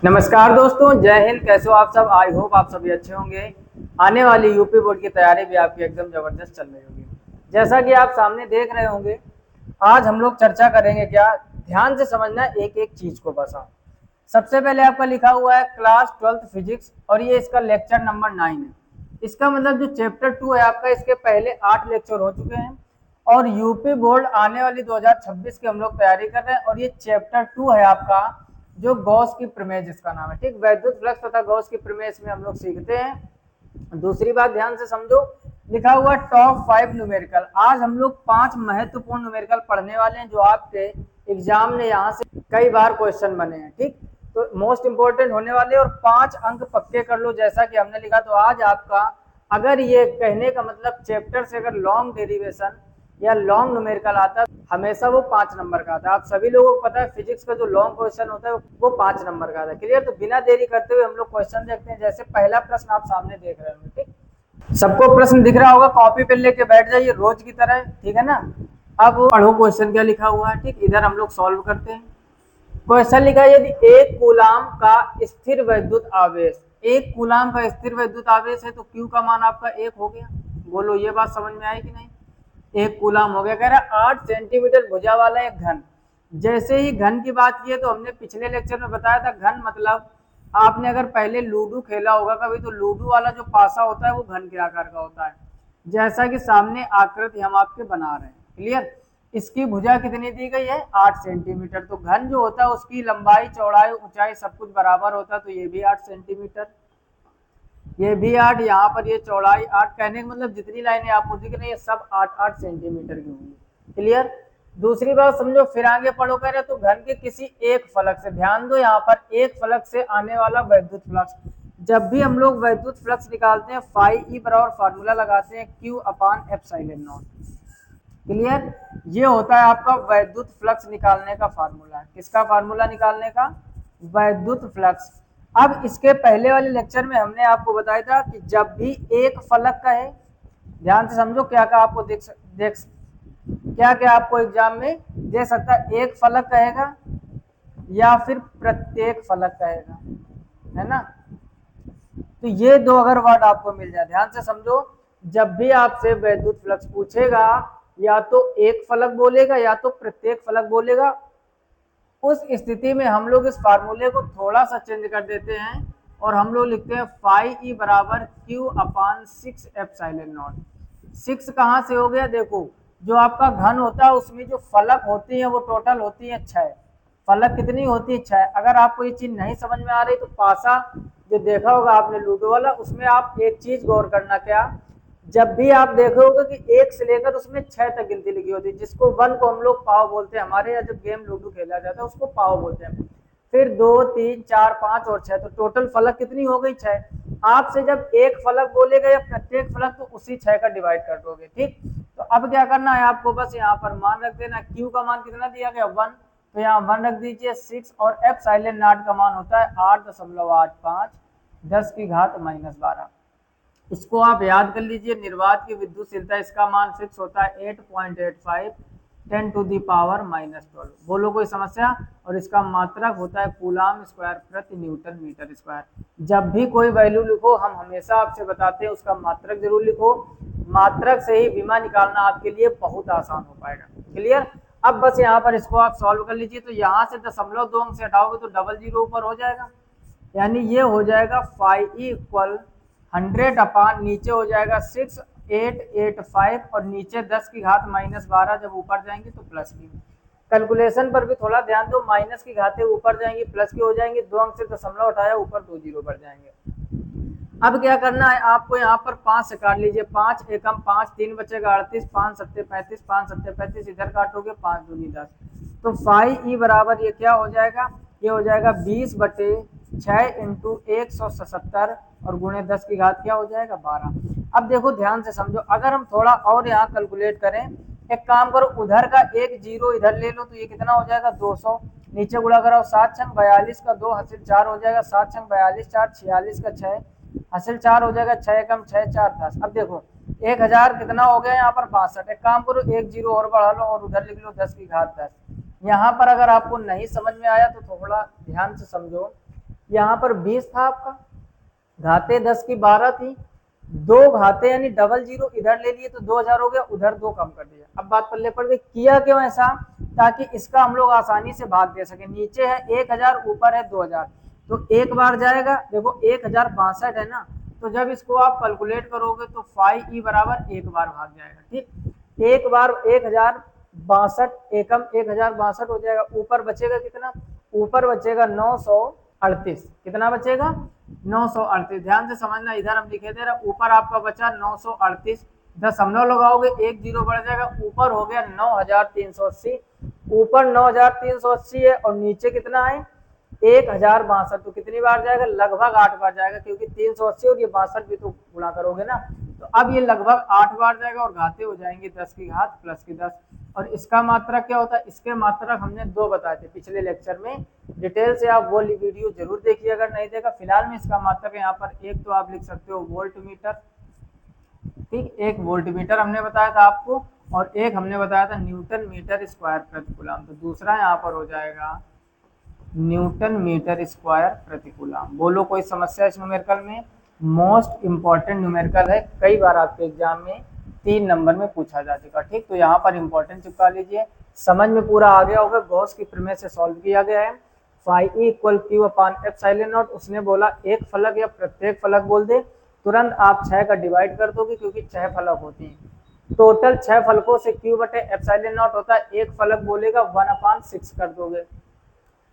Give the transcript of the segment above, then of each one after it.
नमस्कार दोस्तों, जय हिंद। कैसे हो आप सब? आई होप आप सभी अच्छे होंगे। आने वाली यूपी बोर्ड की तैयारी भी आपकी एकदम जबरदस्त चल रही होगी। जैसा कि आप सामने देख रहे होंगे, आज हम लोग चर्चा करेंगे। क्या ध्यान से समझना एक एक चीज को बस। सबसे पहले आपका लिखा हुआ है क्लास 12th फिजिक्स और ये इसका लेक्चर नंबर 9 है। इसका मतलब जो चैप्टर 2 है आपका, इसके पहले 8 लेक्चर हो चुके हैं और यूपी बोर्ड आने वाली 2026 की हम लोग तैयारी कर रहे हैं। और ये चैप्टर 2 है आपका, जो गॉस की प्रमेय जिसका नाम है, ठीक, वैद्युत फ्लक्स तथा गॉस की प्रमेय इसमें हम लोग सीखते हैं। दूसरी बात ध्यान से समझो, लिखा हुआ टॉप 5 न्यूमेरिकल। आज हम लोग 5 महत्वपूर्ण न्यूमेरिकल पढ़ने वाले हैं जो आपके एग्जाम में यहाँ से कई बार क्वेश्चन बने हैं, ठीक। तो मोस्ट इंपोर्टेंट होने वाले और 5 अंक पक्के कर लो जैसा कि हमने लिखा। तो आज आपका, अगर ये कहने का मतलब चैप्टर से अगर लॉन्ग डेरिवेशन या लॉन्ग न्यूमेरिकल आता है, हमेशा वो 5 नंबर का आता है। आप सभी लोगों को पता है फिजिक्स का जो लॉन्ग क्वेश्चन होता है वो 5 नंबर का आता है। क्लियर? तो बिना देरी करते हुए हम लोग क्वेश्चन देखते हैं। जैसे पहला प्रश्न आप सामने देख रहे होंगे, ठीक, सबको प्रश्न दिख रहा होगा। कॉपी पेन लेके बैठ जाइए रोज की तरह, ठीक है ना। अब पढ़ो क्वेश्चन क्या लिखा हुआ है, ठीक। इधर हम लोग सॉल्व करते हैं। क्वेश्चन लिखा है, यदि एक कूलाम का स्थिर वैद्युत आवेश, एक कूलाम का स्थिर वैद्युत आवेश है तो क्यू का मान आपका 1 हो गया। बोलो ये बात समझ में आई कि नहीं? एक कूलाम हो गया। कह रहा 8 सेंटीमीटर भुजा वाला एक घन। जैसे ही घन की बात की है तो हमने पिछले लेक्चर में बताया था, घन मतलब आपने अगर पहले लूडो खेला होगा कभी, तो लूडो वाला जो पासा होता है वो घन के आकार का होता है। जैसा कि सामने आकृति हम आपके बना रहे हैं। क्लियर? इसकी भुजा कितनी दी गई है? 8 सेंटीमीटर। तो घन जो होता है उसकी लंबाई, चौड़ाई, ऊंचाई सब कुछ बराबर होता है। तो ये भी 8 सेंटीमीटर, ये भी 8, यहाँ पर ये चौड़ाई 8। कहने का मतलब जितनी लाइनें आपको दिख रही है सब 8-8 सेंटीमीटर की होंगी। क्लियर? दूसरी बात समझो, फिर आगे पढ़ो। कह रहे तो घन के किसी एक फलक से, ध्यान दो यहाँ पर, एक फलक से आने वाला वैद्युत फ्लक्स। जब भी हम लोग वैद्युत फ्लक्स निकालते हैं फाई ई बराबर फार्मूला लगाते हैं Q upon epsilon not. Clear? ये होता है आपका वैद्युत फ्लक्स निकालने का फार्मूला। किसका फार्मूला निकालने का? वैद्युत फ्लक्स। अब इसके पहले वाले लेक्चर में हमने आपको बताया था कि जब भी एक फलक का है, ध्यान से समझो, क्या क्या आपको क्या क्या आपको एग्जाम में दे सकता है। एक फलक कहेगा या फिर प्रत्येक फलक कहेगा, है ना। तो ये दो अगर वर्ड आपको मिल जाए, ध्यान से समझो, जब भी आपसे वैद्युत फ्लक्स पूछेगा या तो एक फलक बोलेगा या तो प्रत्येक फलक बोलेगा। उस स्थिति में हम लोग इस फार्मूले को थोड़ा सा चेंज कर देते हैं और हम लोग लिखते हैं फाई ई बराबर Q अपान 6 एप्सिलॉन नॉट। 6 कहाँ से हो गया? देखो, जो आपका घन होता है उसमें जो फलक होती है वो टोटल होती है 6। फलक कितनी होती है? 6। अगर आपको ये चीज नहीं समझ में आ रही तो पासा जो देखा होगा आपने लूडो वाला, उसमें आप एक चीज गौर करना, क्या, जब भी आप देखोगे कि 1 से लेकर उसमें 6 तक गिनती लिखी होती है, जिसको 1 को हम लोग पाव बोलते हैं। हमारे यहाँ जब गेम लूडो खेला जाता है उसको पाव बोलते हैं। फिर 2, 3, 4, 5 और 6, तो टोटल फलक कितनी हो गई? 6। आपसे जब एक फलक बोलेगा या प्रत्येक फलक, तो उसी 6 का डिवाइड कर दोगे, ठीक। तो अब क्या करना है आपको? बस यहाँ पर मान रख देना। Q का मान कितना दिया गया? 1, तो यहाँ 1 रख दीजिए। 6 और एप्सिलॉन नॉट का मान होता है 8.85 10 की घात -12। इसको आप याद कर लीजिए। निर्वात की विद्युतशीलता, इसका मान फिक्स होता है 8.85 10 टू दी पावर -12। बोलो कोई समस्या? और इसका मात्रक होता है कूलाम स्क्वायर प्रति न्यूटन मीटर स्क्वायर। जब भी कोई वैल्यू लिखो, हम हमेशा आपसे बताते हैं उसका मात्रक जरूर लिखो। मात्रक से ही विमा निकालना आपके लिए बहुत आसान हो पाएगा। क्लियर? अब बस यहाँ पर इसको आप सॉल्व कर लीजिए। तो यहाँ से 0.2 अंक से हटाओगे तो 00 ऊपर हो जाएगा, यानी ये हो जाएगा फाई इक्वल 100 अपान, नीचे हो जाएगा 6885 और नीचे 10 की घात -12। जब ऊपर जाएंगे तो प्लस की। कैलकुलेशन पर भी थोड़ा ध्यान दो, माइनस की घातें ऊपर जाएंगी प्लस की हो जाएंगी। 2 अंक से दशमलव उठाया, ऊपर 2 जीरो बढ़ जाएंगे। अब क्या करना है आपको? यहाँ पर 5 से काट लीजिए। 5 एकम 5, 3 बचेगा 38, 5 सत्ते 35, 5 सत्ते 35, इधर काटोगे 5 दूनी 10। तो फाई ई बराबर ये क्या हो जाएगा? ये हो जाएगा 20/6 इंटू 177 और गुणे 10 की घात क्या हो जाएगा? 12। अब देखो ध्यान से समझो, अगर हम थोड़ा और यहाँ कैलकुलेट करें, एक काम करो, उधर का एक जीरो इधर ले लो तो ये कितना हो जाएगा? 200। नीचे गुणा कराओ, 7 छंग 42 का 2 हासिल 4 हो जाएगा। 7 छंग 42, 4 46 का 6 हासिल 4 हो जाएगा। 6 एकम 6, 4 10। अब देखो 1000 कितना हो गया? यहाँ पर 62। एक काम करो, एक जीरो और बढ़ा लो और उधर लिख लो 10 की घात 10। यहाँ पर अगर आपको नहीं समझ में आया तो थोड़ा ध्यान से समझो। यहाँ पर 20 था आपका, घाते 10 की 12 थी, 2 घाते यानी डबल जीरो इधर ले लिए तो 2000 हो गया, उधर 2 कम कर दिया। अब बात पल्ले पड़ गई, किया क्यों ऐसा, ताकि इसका हम लोग आसानी से भाग दे सके। नीचे है 1000, ऊपर है 2000, तो एक बार जाएगा, देखो 1062 है ना, तो जब इसको आप कैलकुलेट करोगे तो 5e बराबर एक बार भाग जाएगा। ठीक, एक बार 1062 एकम 1062 हो जाएगा। ऊपर बचेगा कितना, ऊपर बचेगा 938, कितना बचेगा 938। ध्यान से समझना, इधर हम लिखे दे रहे, ऊपर आपका बचा 938, दशमलव लगाओगे एक जीरो बढ़ जाएगा, ऊपर हो गया 9380, ऊपर 9380 है और नीचे कितना है 1062, तो कितनी बार जाएगा, लगभग 8 बार जाएगा, क्योंकि 380 और ये 62 भी तो गुणा करोगे ना, तो अब ये लगभग 8 बार जाएगा और घाते हो जाएंगे 10 की घात प्लस की 10। और इसका मात्रक क्या होता है, इसके मात्रक हमने 2 बताए थे पिछले लेक्चर में, डिटेल से आप वो वीडियो जरूर देखिए अगर नहीं देखा। फिलहाल में इसका मात्रक यहाँ पर एक तो आप लिख सकते हो वोल्ट मीटर, ठीक, एक वोल्ट मीटर हमने बताया था आपको, और एक हमने बताया था न्यूटन मीटर स्क्वायर प्रति कूलम, तो दूसरा यहाँ पर हो जाएगा न्यूटन मीटर स्क्वायर प्रति कूलम। बोलो कोई समस्या इस न्यूमेरिकल में, मोस्ट इंपॉर्टेंट न्यूमेरिकल है, कई बार आपके एग्जाम में 3 नंबर में पूछा जा चुका। ठीक, तो यहाँ पर इंपॉर्टेंट चिपका लीजिए, समझ में पूरा आ गया होगा। गॉस की प्रमेय से सॉल्व किया गया है। Phi E equal Q upon epsilon naught, उसने बोला एक फलक या प्रत्येक फलक बोल दे, तुरंत आप 6 का डिवाइड कर दोगे क्योंकि 6 फलक होती हैं। टोटल 6 फलकों से क्यू बटे एप्सिलॉन नॉट होता है, एक फलक बोलेगा 1/6 कर दोगे।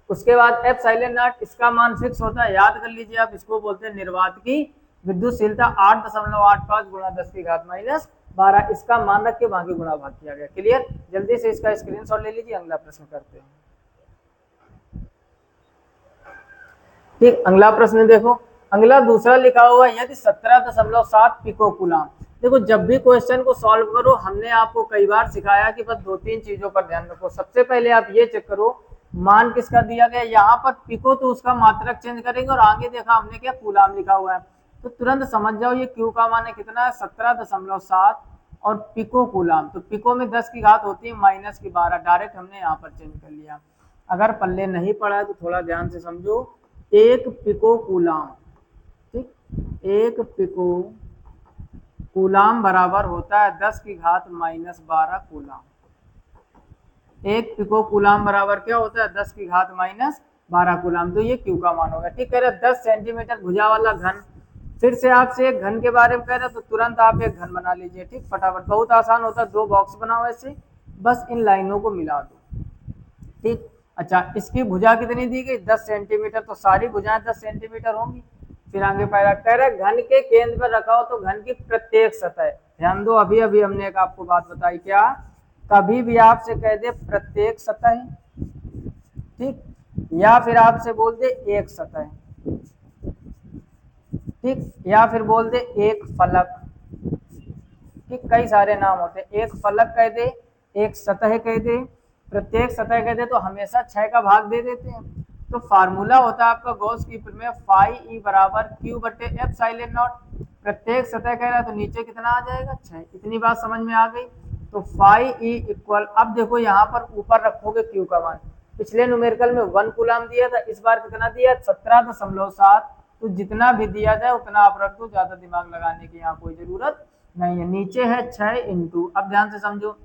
उसके बाद एप्सिलॉन नॉट, इसका मान फिक्स होता है, याद कर लीजिए आप, इसको बोलते हैं निर्वात की विद्युतशीलता 8.85 गुणा 10 की घात माइनस 12, इसका मान रख के बाकी गुणा भाग किया गया। क्लियर, जल्दी से इसका स्क्रीनशॉट ले लीजिए, अगला प्रश्न करते हैं। ठीक, अगला प्रश्न देखो, अगला दूसरा लिखा हुआ है, यदि 17.7 पिको कूलम। देखो जब भी क्वेश्चन को सॉल्व करो, हमने आपको कई बार सिखाया कि बस 2-3 चीजों पर ध्यान रखो। सबसे पहले आप ये चेक करो मान किसका दिया गया, यहाँ पर पिको तो उसका मात्रक चेंज करेंगे, और आगे देखा हमने क्या कूलम लिखा हुआ है, तो तुरंत समझ जाओ ये क्यू का मान है कितना है 17.7 और पिको कूलम, तो पिको में 10 की घात होती है माइनस की 12, डायरेक्ट हमने यहाँ पर चेंज कर लिया। अगर पल्ले नहीं पड़ा है तो थोड़ा ध्यान से समझो, एक पिको कूलम, ठीक, एक पिको कूलम बराबर होता है 10 की घात माइनस 12 कूलम। एक पिको कूलम बराबर क्या होता है 10 की घात माइनस 12 कूलम, तो ये क्यू का मान होगा। ठीक, कह रहे 10 सेंटीमीटर भुजा वाला घन, फिर से आपसे एक घन के बारे में कह रहे तो तुरंत आप एक घन बना लीजिए। ठीक, फटाफट, बहुत आसान होता है, 2 बॉक्स बनाओ ऐसे, बस इन लाइनों को मिला दो। ठीक, अच्छा, इसकी भुजा कितनी दी गई 10 सेंटीमीटर, तो सारी भुजाएं 10 सेंटीमीटर होंगी। फिर आगे पैरा कह रहे घन के केंद्र पर रखा हो तो घन की प्रत्येक सतह, ध्यान दो, अभी अभी हमने एक आपको बात बताई, क्या, कभी भी आपसे कह दे प्रत्येक सतह, ठीक, या फिर आपसे बोल दे एक सतह, ठीक, या फिर बोल दे एक फलक, ठीक, कई सारे नाम होते हैं, एक फलक कह दे, एक सतह कह दे, प्रत्येक सतह कह दे, तो हमेशा 6 का भाग दे देते हैं। तो फार्मूला होता है आपका गॉस की प्रमेय, फाई ई बराबर क्यू बटे एप्सिलॉन नॉट, प्रत्येक सतह कह रहा है तो नीचे कितना आ जाएगा 6, इतनी बात समझ में आ गई। तो फाई ई इक्वल, अब देखो यहाँ पर ऊपर रखोगे क्यू का मान, पिछले न्यूमेरिकल में 1 कूलम दिया था, इस बार कितना दिया 17.7, तो जितना भी दिया जाए उतना आप रख दो, ज्यादा दिमाग लगाने की यहाँ कोई जरूरत नहीं है। नीचे है 6 इंटू, अब ध्यान से समझो,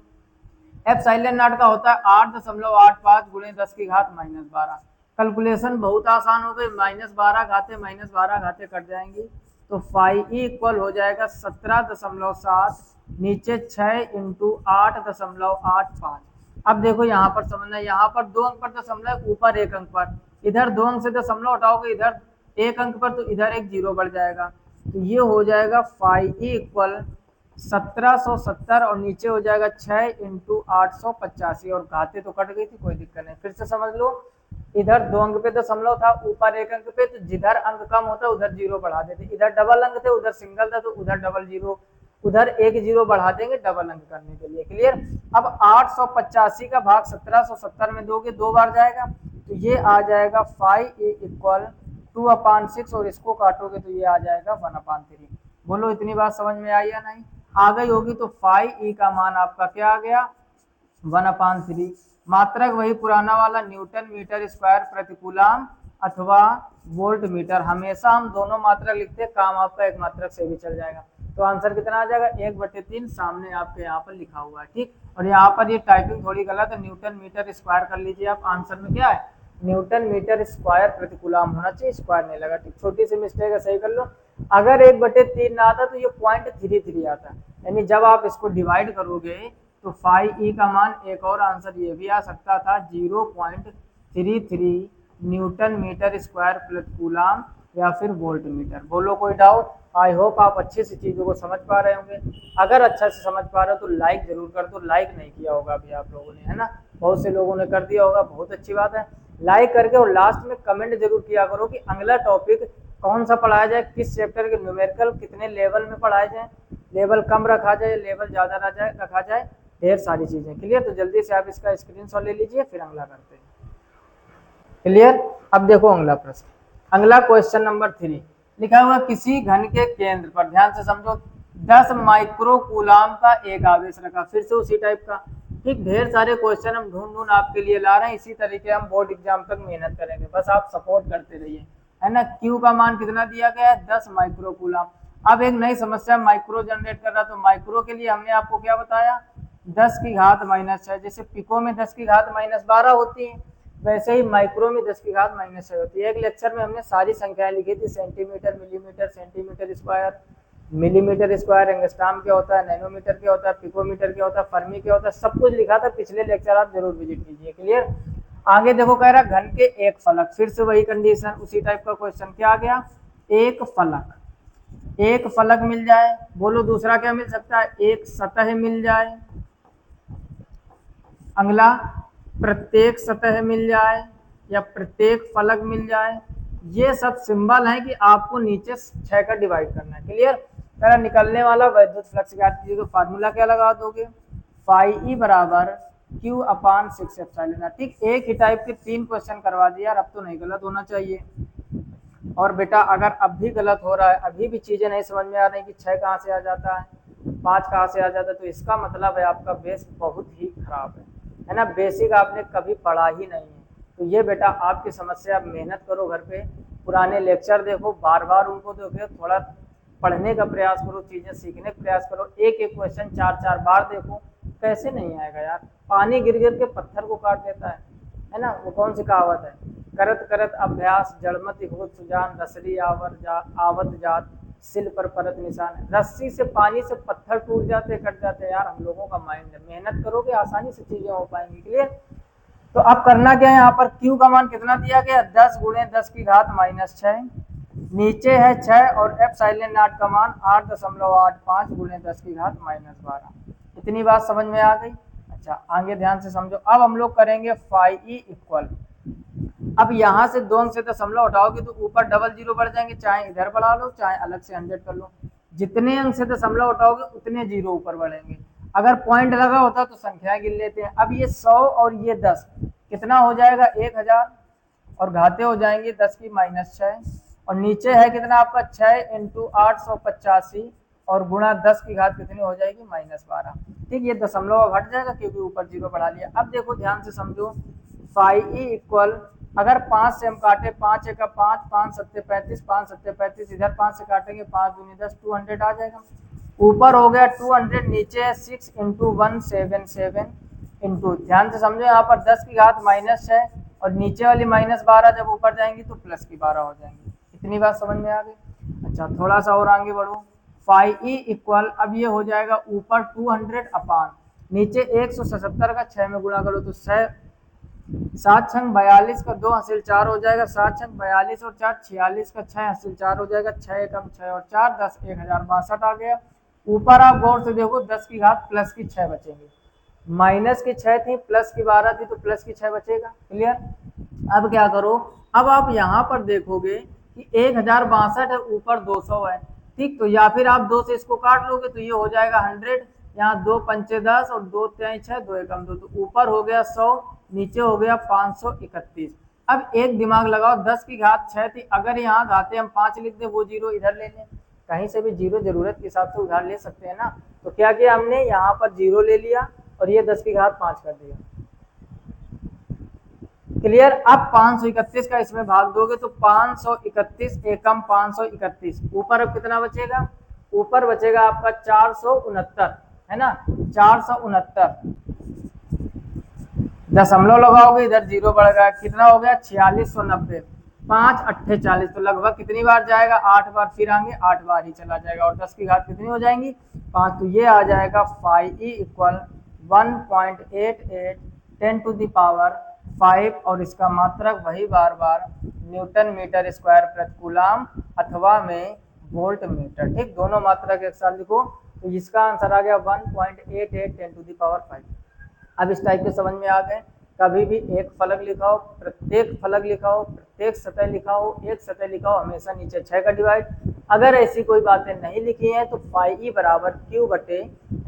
एप्सिलॉन नॉट का होता है 8.85 गुणे 10 की घात माइनस 12, कैलकुलेशन बहुत आसान हो गई, माइनस 12 घाते माइनस 12 घाते कट जाएंगी, तो फाई ई इक्वल हो जाएगा 17.7, नीचे 6 इंटू 8.85। अब देखो यहाँ पर समझना, यहाँ पर 2 अंक पर दशमलव, ऊपर 1 अंक पर, इधर 2 अंक से दशमलव हटाओगे, इधर 1 अंक पर, तो इधर एक जीरो बढ़ जाएगा, तो ये हो जाएगा फाई ई इक्वल 1770, और नीचे हो जाएगा 6 इंटू 885, और घाते तो कट गई थी, कोई दिक्कत नहीं, फिर से समझ लो, इधर 2 अंक पे दशमलव था, ऊपर 1 अंक पे, तो जिधर अंक कम होता उधर जीरो बढ़ा देते, इधर डबल अंक थे उधर सिंगल था तो उधर डबल जीरो, उधर एक जीरो बढ़ा देंगे डबल अंक करने के लिए। क्लियर, अब 885 का भाग 1770 में दोगे 2 बार जाएगा, तो ये आ जाएगा फाइव ए इक्वल 2/6, और इसको काटोगे तो ये आ जाएगा 1/3। बोलो इतनी बात समझ में आई या नहीं, आ गई होगी। तो फाइव ई का मान आपका क्या आ गया 1/3, मात्रक वही पुराना वाला न्यूटन मीटर स्क्वायर प्रति कूलम, अथवा वोल्ट मीटर। हमेशा हम दोनों मात्रक लिखते हैं, काम आपका एक मात्रक से भी चल जाएगा। तो आंसर कितना आ जाएगा, 1/3 सामने आपके यहाँ पर लिखा हुआ है। ठीक, और यहाँ पर ये टाइपिंग थोड़ी गलत है, न्यूटन मीटर स्क्वायर कर लीजिए आप। आंसर में क्या है, न्यूटन मीटर स्क्वायर प्रति कूलम होना चाहिए, स्क्वायर नहीं लगा। ठीक, छोटी सी मिस्टेक है, सही कर लो। अगर 1/3 ना आता तो ये 0.33 आता, यानी जब आप इसको डिवाइड करोगे तो फाई ई का मान, एक और आंसर ये भी आ सकता था 0.33 न्यूटन मीटर स्क्वायर प्रति कूलम या फिर वोल्ट मीटर। बोलो कोई डाउट? आई होप आप अच्छे से चीज़ों को समझ पा रहे होंगे। अगर अच्छा से समझ पा रहे हो तो लाइक जरूर कर दो। लाइक नहीं किया होगा अभी आप लोगों ने, है ना? बहुत से लोगों ने कर दिया होगा, बहुत अच्छी बात है। लाइक करके और लास्ट में कमेंट जरूर किया करो कि अगला टॉपिक कौन सा पढ़ाया जाए, किस चैप्टर के न्यूमेरिकल कितने लेवल में पढ़ाए जाए, लेवल कम रखा जाए, लेवल ज़्यादा रखा जाए, ढेर सारी चीज़ें। क्लियर? तो जल्दी से आप इसका स्क्रीनशॉट ले लीजिए, फिर अगला करते हैं। क्लियर? अब देखो अगला प्रश्न, अगला क्वेश्चन नंबर 3 लिखा हुआ, किसी घन के केंद्र पर, ध्यान से समझो, 10 माइक्रो कूलम का एक आवेश रखा। फिर से उसी टाइप का। ठीक, ढेर सारे क्वेश्चन हम ढूंढ आपके लिए ला रहे हैं, इसी तरीके हम बोर्ड एग्जाम तक मेहनत करेंगे, बस आप सपोर्ट करते रहिए, है ना? क्यू का मान कितना दिया गया है, 10 माइक्रो कूलम। अब एक नई समस्या माइक्रो जनरेट कर रहा, तो माइक्रो के लिए हमने आपको क्या बताया, 10 की घात -6। जैसे पिको में 10 की घात -12 होती है, वैसे ही माइक्रो में 10 की घात -6 होती है। एक लेक्चर में हमने सारी संख्याएं लिखी थी, centimetre, millimetre, centimetre square, millimetre square, angstrom क्या होता है, नैनोमीटर क्या होता है, पिकोमीटर क्या होता है, फर्मी क्या होता है, सब कुछ लिखा था। पिछले लेक्चर आप जरूर विजिट कीजिए। क्लियर? आगे देखो, कह रहा घन के एक फलक, फिर से वही कंडीशन, उसी टाइप का क्वेश्चन। क्या आ गया, एक फलक, एक फलक मिल जाए। बोलो दूसरा क्या मिल सकता है, एक सतह मिल जाए। अगला प्रत्येक सतह मिल जाए या प्रत्येक फलक मिल जाए। ये सब सिंबल है कि आपको नीचे 6 का डिवाइड करना है। क्लियर? मेरा निकलने वाला वैद्युत फ्लक्स ज्ञात कीजिए, तो फार्मूला क्या लगा दोगे, फाई ई बराबर Q/6 एप्सिलॉन। ठीक, एक ही टाइप के 3 क्वेश्चन करवा दिया यार, अब तो नहीं गलत होना चाहिए। और बेटा अगर अब भी गलत हो रहा है, अभी भी चीजें नहीं समझ में आ रही कि 6 कहाँ से आ जाता है, 5 कहाँ से आ जाता है, तो इसका मतलब है आपका बेस बहुत ही खराब है ना? बेसिक आपने कभी पढ़ा ही नहीं है। तो ये बेटा आपकी समस्या, आप मेहनत करो घर पे, पुराने लेक्चर देखो, बार बार उनको देखो, थोड़ा पढ़ने का प्रयास करो, चीजें सीखने का प्रयास करो। एक एक क्वेश्चन 4-4 बार देखो, कैसे नहीं आएगा यार? पानी गिर गिर के पत्थर को काट देता है ना? वो कौन सी कहावत है, करत करत अभ्यास जड़मति होत सुजान, रसरी आवत जात सिल पर परत निशान। रस्सी से, पानी से पत्थर टूट जाते, कट जाते यार। हम लोगों का माइंड है, मेहनत करोगे आसानी से चीजें हो पाएंगी। क्लियर? तो अब करना क्या है, यहाँ पर Q का मान कितना दिया गया, 10 × 10 की घात -6, नीचे है 6, और एप्सिलॉन नॉट का मान 8.85 × 10 की घात -12। इतनी बात समझ में आ गई? अच्छा, आगे ध्यान से समझो। अब हम लोग करेंगे फाई ई इक्वल, अब यहाँ से 2 अंक से दशमलव हटाओगे तो ऊपर डबल जीरो बढ़ जाएंगे, चाहे इधर बढ़ा लो चाहे अलग से 100 कर लो। जितने अंक से दशमलव हटाओगे उतने जीरो ऊपर बढ़ेंगे। अगर पॉइंट लगा होता तो संख्याएं गिन लेते हैं। अब ये 100 और ये 10 कितना हो जाएगा, 1000, और घाते हो जाएंगे 10 की -6, और नीचे है कितना आपका 6 × 885, और गुणा 10 की घात कितनी हो जाएगी, -12। ठीक, ये दशमलव अब हट जाएगा क्योंकि ऊपर जीरो बढ़ा लिया। अब देखो ध्यान से समझो, फाई ई इक्वल, अगर 5 से हम काटे, 5 × 5, 5 × 7 = 35, 5 × 7 = 35, इधर 5 से काटेंगे, 5 × 2 = 10, 200 आ जाएगा। ऊपर हो गया 200, नीचे है 6 × 177 इंटू, ध्यान से समझो, यहाँ पर 10 की घात -6, और नीचे वाली -12 जब ऊपर जाएंगी तो प्लस की 12 हो जाएंगी। इतनी बात समझ में आ गई? अच्छा, थोड़ा सा और आगे बढ़ो। फाई ई इक्वल, अब ये हो जाएगा ऊपर 200 अपान नीचे 177 का 6 में गुणा करो तो 6, 7 छंग 42 का 2 हासिल 4 हो जाएगा, 7 छंग 42 और 4 46 का 6 हासिल 4 हो जाएगा, 6 एकम 6 और 4 10, 1062 आ गया। ऊपर आप गौर से देखो, 10 की घात प्लस की 6 बचेंगे, माइनस की 6 थी, प्लस की 12 थी, तो प्लस की 6 बचेगा। क्लियर? अब क्या करो, अब आप यहाँ पर देखोगे कि 1062 है, ऊपर 200 है। ठीक, तो या फिर आप 2 से इसको काट लोगे तो ये हो जाएगा 100, यहाँ 2 पंचे 10 और 2 तिहाई 6, 2 एकम 2, तो ऊपर हो गया 100, नीचे हो गया 531। अब एक दिमाग लगाओ, 10 की घात 6 थी, अगर यहाँ घाते हम 5 लिख दे, वो जीरो इधर ले लें, कहीं से भी जीरो जरूरत के हिसाब से उधार ले सकते हैं ना। तो क्या किया हमने, यहाँ पर जीरो ले लिया और ये 10 की घात 5 कर दिया। क्लियर। अब 531 का इसमें भाग दोगे तो 531 एकम 531, ऊपर अब कितना बचेगा, ऊपर बचेगा आपका 469, है ना, 469। दशमलव लगाओगे इधर जीरो बढ़ गया, कितना हो गया 4690, 5 अट्ठे 40, तो लगभग कितनी बार जाएगा, 8 बार, फिर आएंगे 8 बार ही चला जाएगा, और 10 की घात कितनी हो जाएंगी 5, तो ये आ जाएगा 5e equal 1.88 10 to the power 5, और इसका मात्रक वही बार बार न्यूटन मीटर स्क्वायर प्रति कूलम अथवा में वोल्ट मीटर, ठीक, दोनों मात्रक एक साथ लिखो, तो इसका आंसर आ गया 1.88 10 टू द पावर 5। अब इस टाइप के समझ में आ गए। कभी भी एक फलक लिखा हो, प्रत्येक फलक लिखा हो, प्रत्येक सतह लिखा हो, एक सतह लिखा हो, हमेशा नीचे 6 का डिवाइड। अगर ऐसी कोई बातें नहीं लिखी हैं तो फाई बराबर क्यू बटे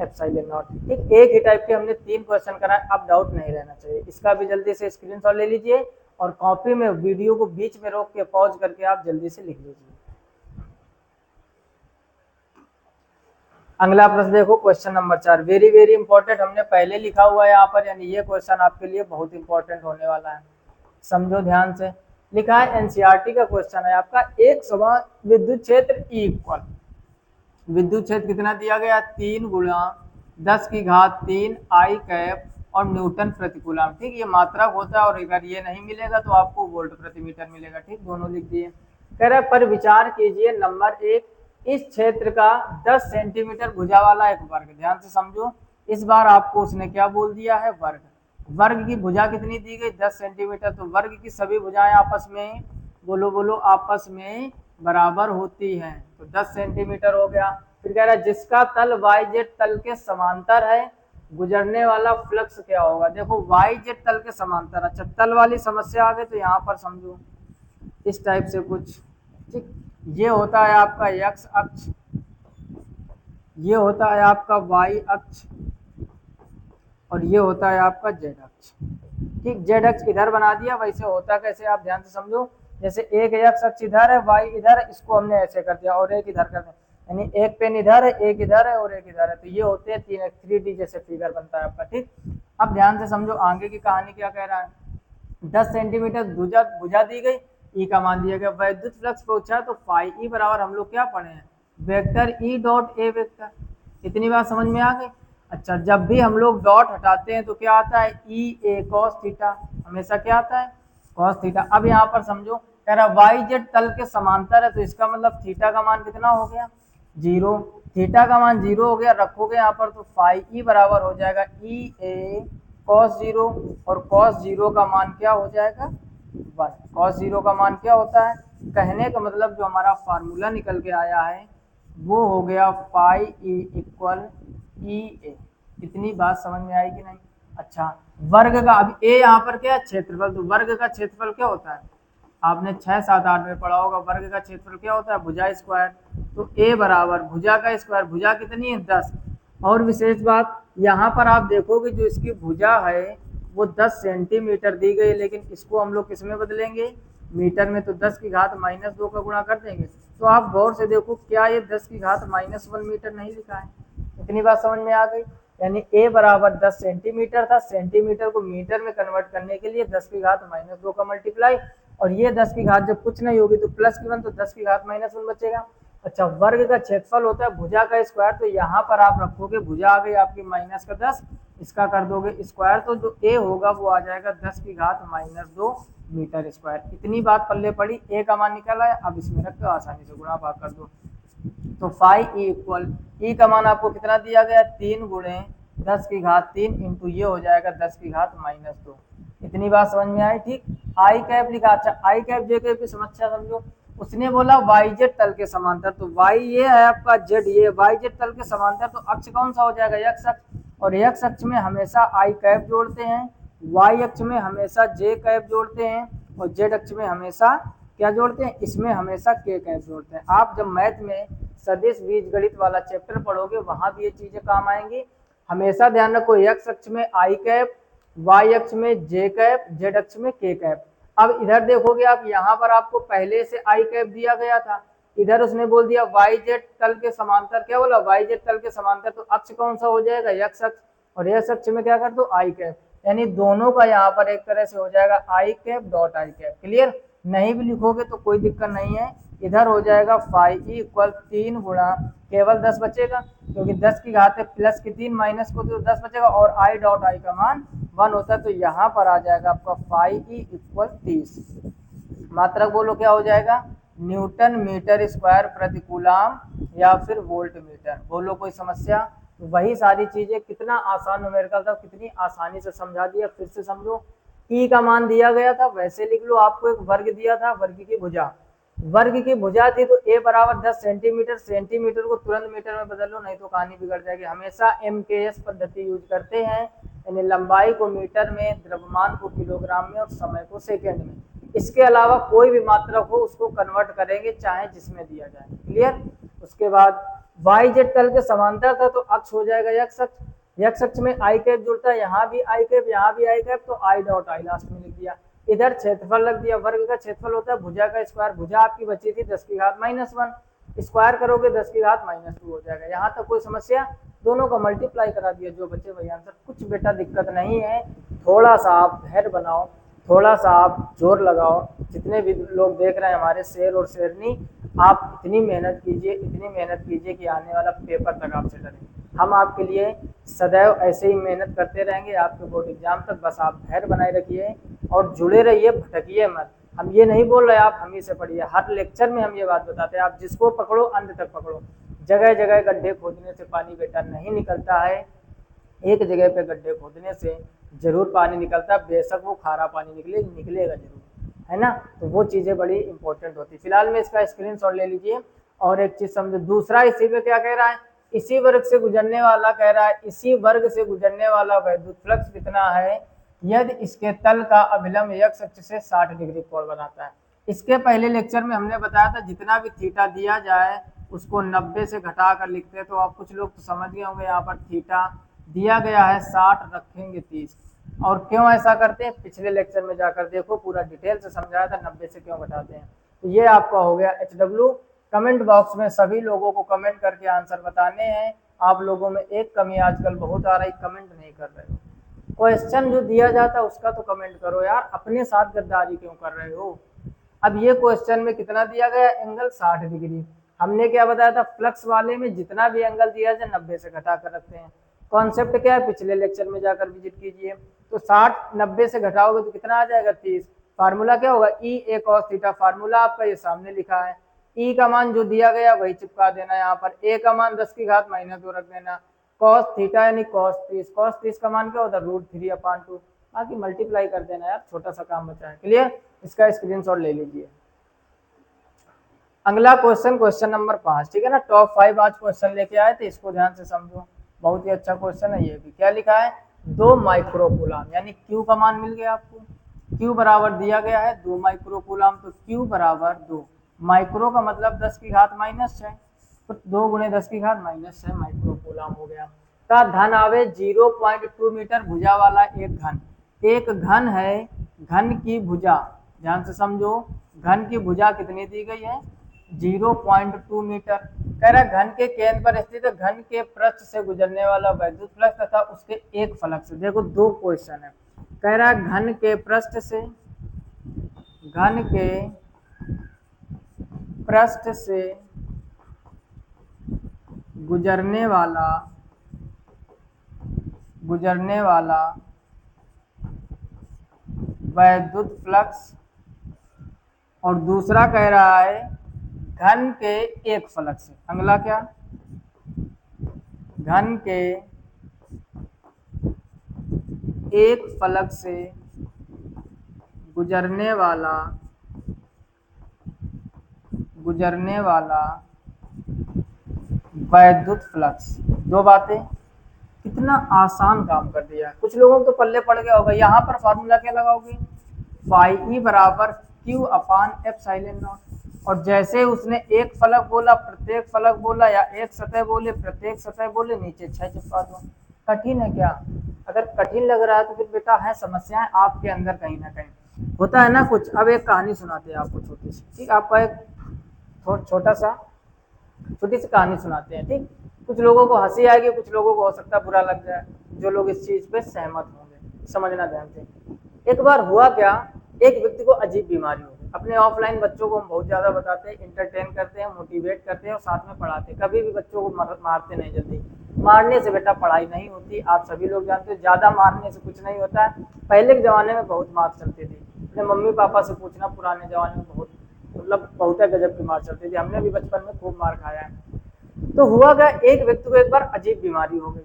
एप्सिलॉन नॉट, ठीक। एक ही टाइप के हमने 3 क्वेश्चन कराए, अब डाउट नहीं रहना चाहिए। इसका भी जल्दी से स्क्रीनशॉट ले लीजिए और कॉपी में वीडियो को बीच में रोक के पॉज करके आप जल्दी से लिख लीजिए। अगला प्रश्न देखो, question number 4, very very important, हमने पहले लिखा हुआ है यहाँ पर, यानी ये क्वेश्चन आपके लिए बहुत इंपॉर्टेंट होने वाला है, समझो ध्यान से। लिखा है एनसीईआरटी का क्वेश्चन है आपका, एक समान विद्युत क्षेत्र ई इक्वल, विद्युत क्षेत्र कितना दिया गया 3 गुणा 10 की घात 3 आई कैप और न्यूटन प्रति कूलम, ठीक, ये मात्रक होता है, और अगर ये नहीं मिलेगा तो आपको वोल्ट प्रति मीटर मिलेगा, ठीक, दोनों लिख दिए। कह रहे पर विचार कीजिए नंबर 1, इस क्षेत्र का 10 सेंटीमीटर भुजा वाला एक वर्ग, ध्यान से समझो, इस बार आपको उसने क्या बोल दिया है, वर्ग, वर्ग की भुजा कितनी दी गई 10 सेंटीमीटर, तो वर्ग की सभी भुजाएं आपस में, बोलो बोलो, आपस में बराबर होती हैं, तो 10 सेंटीमीटर हो गया। फिर कह रहा है जिसका तल वाई जेड तल के समांतर है, गुजरने वाला फ्लक्स क्या होगा, देखो वाई जेड तल के समांतर, अच्छा तल वाली समस्या आ गई तो यहाँ पर समझो इस टाइप से कुछ, ठीक, ये होता है आपका एक्स अक्ष, ये होता है आपका वाई अक्ष, और ये होता है आपका जेड अक्ष, ठीक। जेड अक्ष इधर बना दिया, वैसे होता कैसे आप ध्यान से समझो, जैसे एक एक्स अक्ष इधर है, वाई इधर है, इसको हमने ऐसे कर दिया, और एक इधर कर दिया, यानी एक पेन इधर है, एक इधर है और एक इधर है, तो ये होते हैं 3D जैसे फिगर बनता है आपका, ठीक। अब ध्यान से समझो आगे की कहानी क्या कह रहा है, 10 सेंटीमीटर भुजा दी गई, ई का मान दिया गया, वैद्युत फ्लक्स पूछा तो फाई ई बराबर हम लोग क्या पढ़े हैं, vector E dot A vector, इतनी बात समझ में आ गई। अच्छा, जब भी हम लोग डॉट हटाते हैं तो क्या आता है, ई ए कॉस थीटा, हमेशा क्या आता है, कॉस थीटा। अब यहाँ पर समझो कह रहा वाई जेड तल के समांतर है, तो इसका मतलब थीटा का मान कितना हो गया 0, थीटा का मान 0 हो गया, रखोगे यहाँ पर तो फाई ई बराबर हो जाएगा ई ए कॉस 0, और कॉस 0 का मान क्या हो जाएगा 1, कॉस 0 का मान क्या होता है, कहने का मतलब जो हमारा फार्मूला निकल के आया है वो हो गया फाई ई इक्वल ई ए, इतनी बात समझ में आई कि नहीं। अच्छा, वर्ग का, अब ए यहाँ पर क्या है क्षेत्रफल, तो वर्ग का क्षेत्रफल क्या होता है, आपने 6, 7, 8 में पढ़ा होगा, वर्ग का क्षेत्रफल क्या होता है भुजा स्क्वायर, तो ए बराबर भुजा का स्क्वायर, भुजा कितनी है 10, और विशेष बात यहाँ पर आप देखोगे जो इसकी भुजा है वो 10 सेंटीमीटर दी गई, लेकिन इसको हम लोग किस में बदलेंगे, मीटर में, तो 10 की घात -2 का गुणा कर देंगे, तो आप गौर से देखो क्या ये 10 की घात -1 मीटर नहीं लिखा है, इतनी बात समझ में आ गई। यानी a बराबर 10 सेंटीमीटर था, सेंटीमीटर को मीटर में कन्वर्ट करने के लिए 10 की घात -2 का मल्टीप्लाई, और ये 10 की घात जब कुछ नहीं होगी तो प्लस की 1, तो 10 की घात -1 बचेगा। अच्छा, वर्ग का क्षेत्रफल होता है भुजा का स्क्वायर, तो यहाँ पर आप रखोगे भुजा आ गई आपकी -10, इसका कर दोगे स्क्वायर, तो जो a होगा वो आ जाएगा 10 की घात -2 मीटर स्क्वायर, इतनी बात पल्ले पड़ी, a का मान निकल आया, अब इसमें रख दो आसानी से गुणा भाग कर दो, तो फाई ई इक्वल, ई का मान आपको कितना दिया गया 3 गुणे 10 की घात 3 इंटू ये हो जाएगा 10 की घात -2, इतनी बात समझ में आई, ठीक। आई कैप लिखा, अच्छा आई कैप जे कैप की समस्या समझो, उसने बोला वाई जेड तल के समांतर, तो वाई ये है आपका, जेड ये, वाई जेड तल के समांतर, तो अक्ष कौन सा हो जाएगा एक्स अक्ष, और एक्स अक्ष में हमेशा आई कैप जोड़ते हैं, वाई अक्ष में हमेशा जे कैप जोड़ते हैं, और जेड अक्ष में हमेशा क्या जोड़ते हैं, इसमें हमेशा के कैप जोड़ते हैं। आप जब मैथ में सदिश बीजगणित वाला चैप्टर पढ़ोगे वहां भी ये चीजें काम आएंगी, हमेशा ध्यान रखो एक्स अक्ष में आई कैप, वाई अक्ष में जे कैप, जेड अक्ष में के कैप। अब इधर देखोगे आप, यहाँ पर आपको पहले से आई कैप दिया गया था, इधर उसने बोल दिया वाई जेड तल के समांतर, क्या बोला वाई जेड तल के समांतर, तो अक्ष कौन सा हो जाएगा एक्स अक्ष, और एक्स अक्ष में क्या कर दो आई कैप, यानी दोनों का यहाँ पर एक तरह से हो जाएगा I cap dot I cap. Clear, नहीं भी लिखोगे तो कोई दिक्कत नहीं है, इधर हो जाएगा फाइव ई इक्वल 3 गुणा केवल 10 बचेगा, क्योंकि 10 की घात है प्लस की 3 माइनस को तो 10 बचेगा, और आई डॉट आई का मान 1 होता है, तो यहाँ पर आ जाएगा आपका फाइव ई इक्वल 30। मात्रक बोलो क्या हो जाएगा, न्यूटन मीटर स्क्वायर प्रति कूलाम या फिर वोल्ट मीटर। बोलो कोई समस्या। वही सारी चीजें, कितना आसान न्यूमेरिकल था, कितनी आसानी से समझा दिया। फिर से समझो, ई का मान दिया गया था वैसे लिख लो, आपको एक वर्ग दिया था, वर्ग की भुजा, वर्ग की भुजा थी तो ए बराबर 10 सेंटीमीटर, सेंटीमीटर को तुरंत मीटर में बदल लो नहीं तो कहानी बिगड़ जाएगी। हमेशा MKS पद्धति यूज करते हैं, यानी लंबाई को मीटर में, द्रव्यमान को किलोग्राम में और समय को सेकंड में। इसके अलावा कोई भी मात्रक हो उसको कन्वर्ट करेंगे चाहे जिसमें दिया जाए। क्लियर। उसके बाद YZ तल के समांतर था तो अक्ष हो जाएगा x अक्ष, x अक्ष में आई कैप जुड़ता है, यहाँ भी आई कैप, यहाँ भी आई कैप, तो आई डॉट आई लास्ट में लिख दिया। इधर क्षेत्रफल लग दिया, वर्ग का क्षेत्रफल होता है भुजा का स्क्वायर, भुजा आपकी बची थी 10 की घात -1, स्क्वायर करोगे 10 की घात -2 हो जाएगा। यहाँ तक कोई समस्या, दोनों का मल्टीप्लाई करा दिया, जो बचे वही आंसर। कुछ बेटा दिक्कत नहीं है, थोड़ा सा आप धैर्य बनाओ, थोड़ा सा आप जोर लगाओ। जितने भी लोग देख रहे हैं हमारे शेर और शेरनी, आप इतनी मेहनत कीजिए, इतनी मेहनत कीजिए कि आने वाला पेपर तक आपसे डरे। हम आपके लिए सदैव ऐसे ही मेहनत करते रहेंगे आपके बोर्ड एग्जाम तक। बस आप धैर्य बनाए रखिए और जुड़े रहिए, भटकिए मत। हम ये नहीं बोल रहे आप हम ही से पढ़िए, हर लेक्चर में हम ये बात बताते हैं, आप जिसको पकड़ो अंत तक पकड़ो। जगह जगह गड्ढे खोदने से पानी बेटा नहीं निकलता है, एक जगह पे गड्ढे खोदने से जरूर पानी निकलता है, बेशक वो खारा पानी निकलेगा जरूर, है ना। तो वो चीज़ें बड़ी इंपॉर्टेंट होती है। फिलहाल में इसका स्क्रीनशॉट ले लीजिए। और एक चीज़ समझो, दूसरा इसी पे क्या कह रहा है, इसी वर्ग से गुजरने वाला कह रहा है, इसी वर्ग से गुजरने वाला वैद्युत फ्लक्स कितना है यदि इसके तल का अभिलंब x अक्ष से 60 डिग्री कोण बनाता है। इसके पहले लेक्चर में हमने बताया था जितना भी थीटा दिया जाए उसको 90 से घटा कर लिखते हैं। तो आप कुछ लोग तो समझ गए होंगे, यहाँ पर थीटा दिया गया है 60, रखेंगे 30। और क्यों ऐसा करते हैं पिछले लेक्चर में जाकर देखो, पूरा डिटेल से समझाया था 90 से क्यों घटाते हैं। तो ये आपका हो गया HW। कमेंट बॉक्स में सभी लोगों को कमेंट करके आंसर बताने हैं। आप लोगों में एक कमी आजकल बहुत आ रही, कमेंट नहीं कर रहे हो। क्वेश्चन जो दिया जाता उसका तो कमेंट करो यार, अपने साथ गद्दारी क्यों कर रहे हो। अब ये क्वेश्चन में कितना दिया गया, एंगल 60 डिग्री। हमने क्या बताया था, फ्लक्स वाले में जितना भी एंगल दिया जाए 90 से घटा कर रखते हैं। कॉन्सेप्ट क्या है, पिछले लेक्चर में जाकर विजिट कीजिए। तो 60 90 से घटाओगे तो कितना आ जाएगा 30। फार्मूला क्या होगा, ई ए कॉस थीटा। फार्मूला आपका ये सामने लिखा है। ई का मान जो दिया गया वही चिपका देना, यहाँ पर ए का मान 10 की घात -2 रख देना। कॉस थीटा यानी कॉस 30, कॉस 30 का मान क्या होता है √3/2। बाकी मल्टीप्लाई कर देना यार, छोटा सा काम बचा है। क्लियर। इसका स्क्रीनशॉट ले लीजिए। अगला क्वेश्चन, क्वेश्चन नंबर 5, ठीक है ना। टॉप 5 आज क्वेश्चन लेके आए थे, इसको ध्यान से समझो, बहुत ही अच्छा क्वेश्चन है ये भी। क्या लिखा है, 2 माइक्रोकूलाम, यानी Q का मान मिल गया आपको। Q बराबर दिया गया है 2 माइक्रोकूलाम, तो Q बराबर 2, माइक्रो का मतलब 10 की घात -6, तो 2 गुणे 10 की घात -6 माइक्रोकूलाम हो गया। का धन आवे 0.2 मीटर भुजा वाला एक घन। एक घन है, घन की भुजा, ध्यान से समझो, घन की भुजा कितनी दी गई है 0.2 मीटर। कह रहा घन के केंद्र पर स्थित घन के पृष्ठ से गुजरने वाला वैद्युत फ्लक्स तथा उसके एक फलक से। देखो दो क्वेश्चन है, कह रहा घन के पृष्ठ से, घन के पृष्ठ से गुजरने वाला वैद्युत फ्लक्स, और दूसरा कह रहा है घन के एक फलक से। अगला क्या, घन के एक फलक से गुजरने वाला वैद्युत फ्लक्स। दो बातें, कितना आसान काम कर दिया। कुछ लोगों को तो पल्ले पड़ गया होगा। यहाँ पर फार्मूला क्या लगाओगे, फाई ई बराबर Q/ε0। और जैसे उसने एक फलक बोला, प्रत्येक फलक बोला, या एक सतह बोले, प्रत्येक सतह बोले, नीचे 6 चिपका दो। कठिन है क्या? अगर कठिन लग रहा है तो फिर बेटा है समस्याएं आपके अंदर कहीं ना कहीं, होता है ना कुछ। अब एक कहानी सुनाते हैं आपको छोटी सी, ठीक। आपका एक छोटी सी कहानी सुनाते हैं, ठीक। कुछ लोगों को हंसी आएगी, कुछ लोगों को हो सकता है बुरा लग जाए, जो लोग इस चीज पे सहमत होंगे। समझना ध्यान से। एक बार हुआ क्या, एक व्यक्ति को अजीब बीमारी हो गई। अपने ऑफलाइन बच्चों को हम बहुत ज्यादा बताते हैं, इंटरटेन करते हैं, मोटिवेट करते हैं और साथ में पढ़ाते हैं। कभी भी बच्चों को मारते नहीं जल्दी। मारने से बेटा पढ़ाई नहीं होती, आप सभी लोग जानते हो। ज्यादा मारने से कुछ नहीं होता है। पहले के जमाने में बहुत मार चलती थी, अपने मम्मी पापा से पूछना, पुराने जमाने में बहुत मतलब बहुत गजब की मार चलती थी। हमने भी बचपन में खूब मार खाया है। तो हुआ क्या, एक व्यक्ति को एक बार अजीब बीमारी हो गई।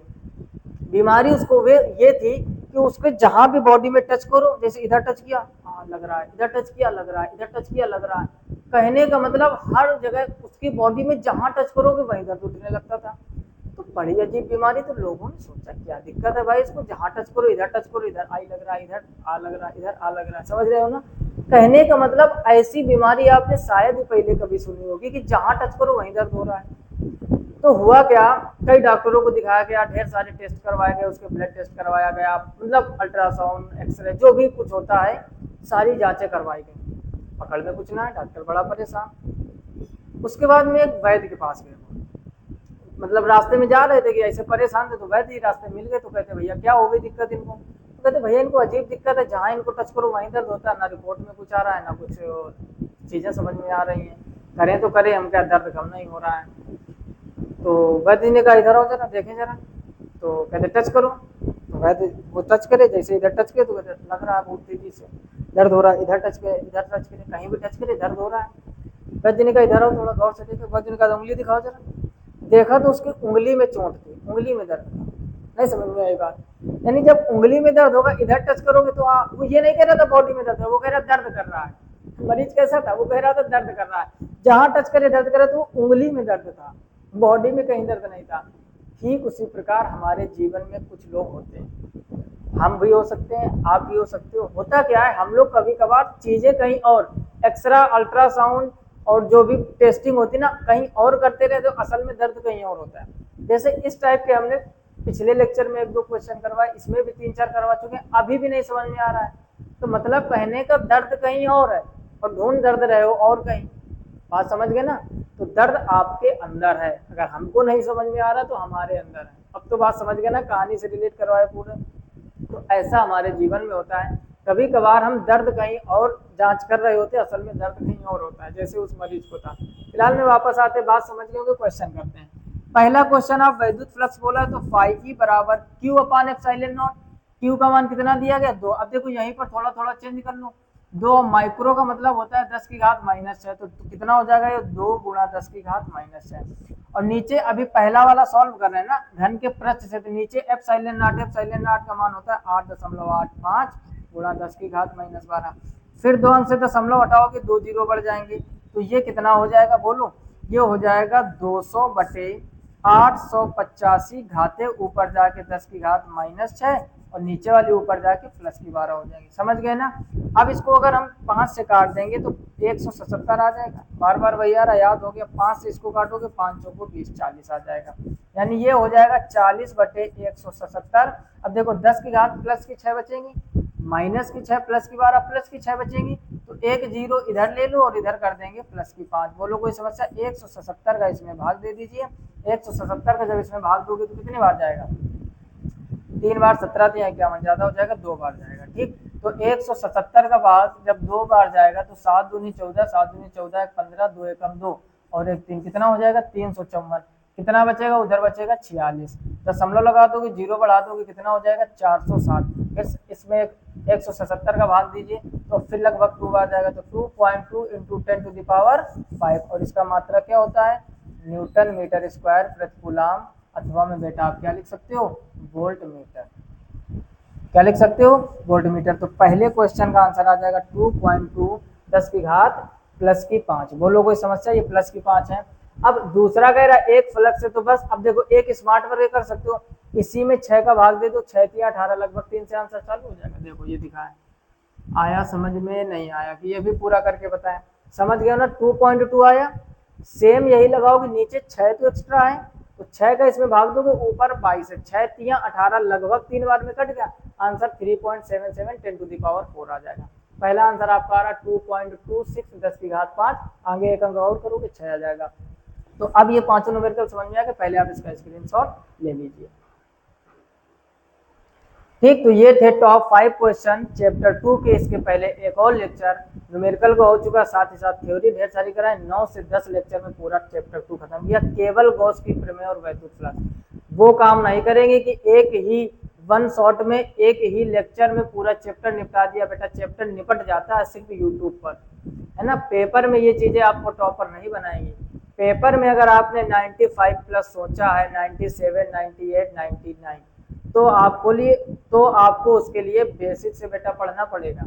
बीमारी उसको वे ये थी कि उसके जहां भी बॉडी में टच करो, जैसे इधर टच किया हाँ लग रहा है, इधर टच किया लग रहा है, इधर टच किया लग रहा है। कहने का मतलब हर जगह उसकी बॉडी में जहां टच करोगे वहीं दर्द उठने लगता था। तो बड़ी अजीब बीमारी। तो लोगों ने सोचा क्या दिक्कत है भाई, इसको जहां टच करो इधर टच करो, इधर आई लग रहा है, इधर आ लग रहा है, इधर आ लग रहा है। समझ रहे हो ना? कहने का मतलब ऐसी बीमारी आपने शायद ही पहले कभी सुनी होगी कि जहां टच करो वहीं दर्द हो रहा है। तो हुआ क्या, कई डॉक्टरों को दिखाया गया, ढेर सारे टेस्ट करवाए गए, उसके ब्लड टेस्ट करवाया गया, मतलब अल्ट्रासाउंड, एक्सरे, जो भी कुछ होता है सारी जांचें करवाई गई। पकड़ में कुछ ना है, डॉक्टर बड़ा परेशान। उसके बाद में एक वैद्य के पास गए। मतलब रास्ते में जा रहे थे कि ऐसे परेशान थे, तो वैद्य ही रास्ते मिल गए। तो कहते भैया क्या हो गई दिक्कत इनको? तो कहते भैया इनको अजीब दिक्कत है, जहाँ इनको टच करो वहीं दर्द होता है, ना रिपोर्ट में कुछ आ रहा है, ना कुछ चीजें समझ में आ रही हैं। करें तो करें हम क्या, दर्द कम नहीं हो रहा है। तो वैद्य ने कहा इधर आओ जरा देखें जरा। तो कहते टच करो। तो वैद्य वो टच करे, जैसे इधर टच करे तो कहते लग रहा है बहुत तेजी से दर्द हो रहा है, इधर टच करे, इधर टच करे, कहीं भी टच करे दर्द हो रहा है। वैद्य ने कहा इधर आओ थोड़ा गौर से देखे। वैद्य ने कहा उंगली दिखाओ जरा। देखा तो उसकी उंगली में चोट थी, उंगली में दर्द था। नहीं समझ में आई बात? यानी जब उंगली में दर्द होगा, इधर टच करोगे तो वो ये नहीं कह रहा था बॉडी में दर्द है, वो कह रहा दर्द कर रहा है। मरीज कैसा था, वो कह रहा था दर्द कर रहा है। जहां टच करे दर्द करे, तो उंगली में दर्द था, बॉडी में कहीं दर्द नहीं था। ठीक उसी प्रकार हमारे जीवन में कुछ लोग होते हैं, हम भी हो सकते हैं, आप भी हो सकते हो। होता क्या है, हम लोग कभी कभार चीजें कहीं और, एक्सरा, अल्ट्रासाउंड और जो भी टेस्टिंग होती है ना, कहीं और करते रहे तो असल में दर्द कहीं और होता है। जैसे इस टाइप के हमने पिछले लेक्चर में 1-2 क्वेश्चन करवाए, इसमें भी 3-4 करवा चुके हैं, अभी भी नहीं समझ में आ रहा है। तो मतलब कहने का दर्द कहीं और है और ढूंढ दर्द रहे हो और कहीं। बात समझ गए ना? तो दर्द आपके अंदर है, अगर हमको नहीं समझ में आ रहा तो हमारे अंदर है। अब तो बात समझ गए ना, कहानी से रिलेट करवाए पूरे। तो ऐसा हमारे जीवन में होता है, कभी कभार हम दर्द कहीं और जांच कर रहे होते, असल में दर्द कहीं और होता है, जैसे उस मरीज को था। फिलहाल में वापस आते, बात समझ गए होंगे, क्वेश्चन करते हैं। पहला क्वेश्चन, आप वैद्युत फ्लक्स बोला है तो फाई बराबर Q upon epsilon not. Q का मान कितना दिया गया 2। अब देखो यहीं पर थोड़ा थोड़ा चेंज कर लो। 2 माइक्रो का मतलब होता है 10 की घात -6, तो कितना हो जाएगा ये 2 गुणा 10 की घात -6। और नीचे अभी पहला वाला सॉल्व कर रहे हैं ना घन के पृष्ठ से, तो नीचे एप्सिलॉन नॉट का मान होता है 8.85 गुणा 10 की घात -12। फिर 2 अंक से दशमलव हटाओगे 2 जीरो बढ़ जाएंगे, तो ये कितना हो जाएगा बोलो? ये हो जाएगा 200/885 घाते ऊपर जाके 10 की घात -6 और नीचे वाली ऊपर जाके प्लस की 12 हो जाएगी। समझ गए ना? अब इसको अगर हम 5 से काट देंगे तो 177 आ जाएगा। बार बार वही आ रहा, याद हो गया। 5 से इसको काटोगे 5 चौको 20, 40 आ जाएगा। यानी ये हो जाएगा 40/177। अब देखो 10 की घात प्लस की 6 बचेंगी, माइनस की 6 प्लस की 12 प्लस की 6 बचेंगी, तो एक जीरो इधर ले लो और इधर कर देंगे प्लस की 5। बोलो कोई समस्या? 177 का इसमें भाग दे दीजिए। 177 का जब इसमें भाग दोगे तो कितनी बार जाएगा? 3 बार। 17 तो यहाँ क्या मान ज्यादा हो जाएगा, 2 बार जाएगा। ठीक, तो 177 का भाग जब 2 बार जाएगा तो 7 दूनी 14, 7 दूनी 14, 1 15, 2 एकम 2 और 1 3, कितना हो जाएगा? 354। कितना बचेगा? उधर बचेगा 46। दशमलव लगा दोगे, जीरो बढ़ा दोगे, कितना हो जाएगा? 460। फिर इसमें 177 का भाग दीजिए तो फिर लगभग 2 बार जाएगा, तो 2.2 इंटू 10⁵ और इसका मात्रा क्या होता है? न्यूटन मीटर स्क्वायर प्रति कूलम, अथवा में बेटा आप क्या लिख सकते हो? Volt meter. क्या लिख सकते हो? Volt meter. तो पहले क्वेश्चन का आंसर आ जाएगा 2.2 10 की घात प्लस की 5। बोलो कोई समस्या? ये प्लस की 5 है। अब दूसरा कह रहा है एक फ्लक्स से, तो बस अब देखो एक स्मार्ट वर्क कर सकते हो, इसी में 6 का भाग दे दो, 6 की 18, लगभग 3 से आंसर चालू हो जाएगा। देखो ये दिखाया, आया समझ में? नहीं आया कि ये भी पूरा करके बताएं? समझ गए ना? 2.2 आया, सेम यही लगाओगे, नीचे 6 तो एक्स्ट्रा है, तो 6 का इसमें भाग दोगे, ऊपर 22 है, 6 तिया 18, लगभग 3 बार में कट गया। आंसर 3.77 10⁴ आ जाएगा। पहला आंसर आपका आ रहा 2.26 10 की घात 5। आगे एक अंक और करोगे 6 आ जाएगा। तो अब ये पांचों न्यूमेरिकल समझ में आ गए, पहले आप इसका स्क्रीनशॉट ले लीजिए। ठीक, तो ये थे टॉप 5 क्वेश्चन चैप्टर 2 के। इसके पहले एक और लेक्चर न्यूमेरिकल का हो चुका, साथ ही साथ थ्योरी ढेर सारी कराए। 9 से 10 लेक्चर में पूरा चैप्टर 2 खत्म किया। केवल गॉस की प्रमेय और वैद्युत फ्लक्स वो काम नहीं करेंगे कि एक ही वन शॉट में एक ही लेक्चर में पूरा चैप्टर निपटा दिया। बेटा चैप्टर निपट जाता है सिर्फ यूट्यूब पर, है ना। पेपर में ये चीजें आपको टॉपर नहीं बनाएंगी। पेपर में अगर आपने 95 प्लस सोचा है, 97, 98, 99, तो आपको उसके लिए बेसिक से बेटा पढ़ना पड़ेगा।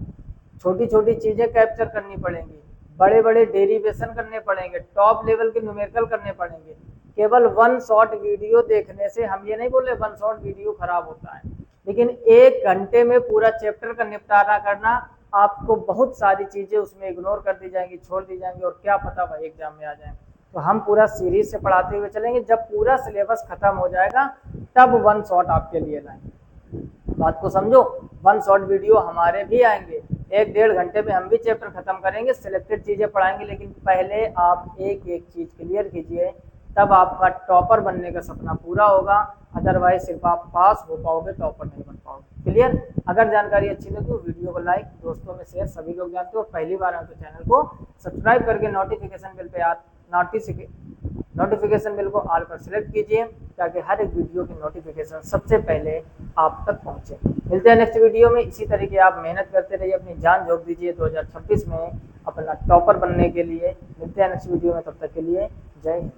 छोटी छोटी चीजें कैप्चर करनी पड़ेंगी, बड़े बड़े डेरिवेशन करने पड़ेंगे, टॉप लेवल के न्यूमेरिकल करने पड़ेंगे। केवल वन शॉट वीडियो देखने से, हम ये नहीं बोल रहे वन शॉट वीडियो खराब होता है, लेकिन 1 घंटे में पूरा चैप्टर का निपटारा करना, आपको बहुत सारी चीजें उसमें इग्नोर कर दी जाएंगी, छोड़ दी जाएंगी, और क्या पता वही एग्जाम में आ जाए। तो हम पूरा सीरीज से पढ़ाते हुए चलेंगे। जब पूरा सिलेबस खत्म हो जाएगा तब वन शॉट आपके लिए लाएंगे। बात को समझो। वन शॉट वीडियो हमारे भी आएंगे, 1-1.5 घंटे में हम भी चैप्टर खत्म करेंगे, सिलेक्टेड चीजें पढ़ाएंगे। लेकिन पहले आप एक एक चीज क्लियर कीजिए, तब आपका टॉपर बनने का सपना पूरा होगा। अदरवाइज सिर्फ आप पास हो पाओगे, टॉपर नहीं बन पाओगे। क्लियर। अगर जानकारी अच्छी लगी तो वीडियो को लाइक, दोस्तों में शेयर, सभी लोग जानते हो। पहली बार आए तो चैनल को सब्सक्राइब करके notification bill pay notification bell को ऑल पर सिलेक्ट कीजिए, ताकि हर एक वीडियो की नोटिफिकेशन सबसे पहले आप तक पहुंचे। मिलते हैं नेक्स्ट वीडियो में। इसी तरीके आप मेहनत करते रहिए, अपनी जान झोंक दीजिए 2026 में अपना टॉपर बनने के लिए। मिलते हैं नेक्स्ट वीडियो में, तब तक के लिए जय हिंद।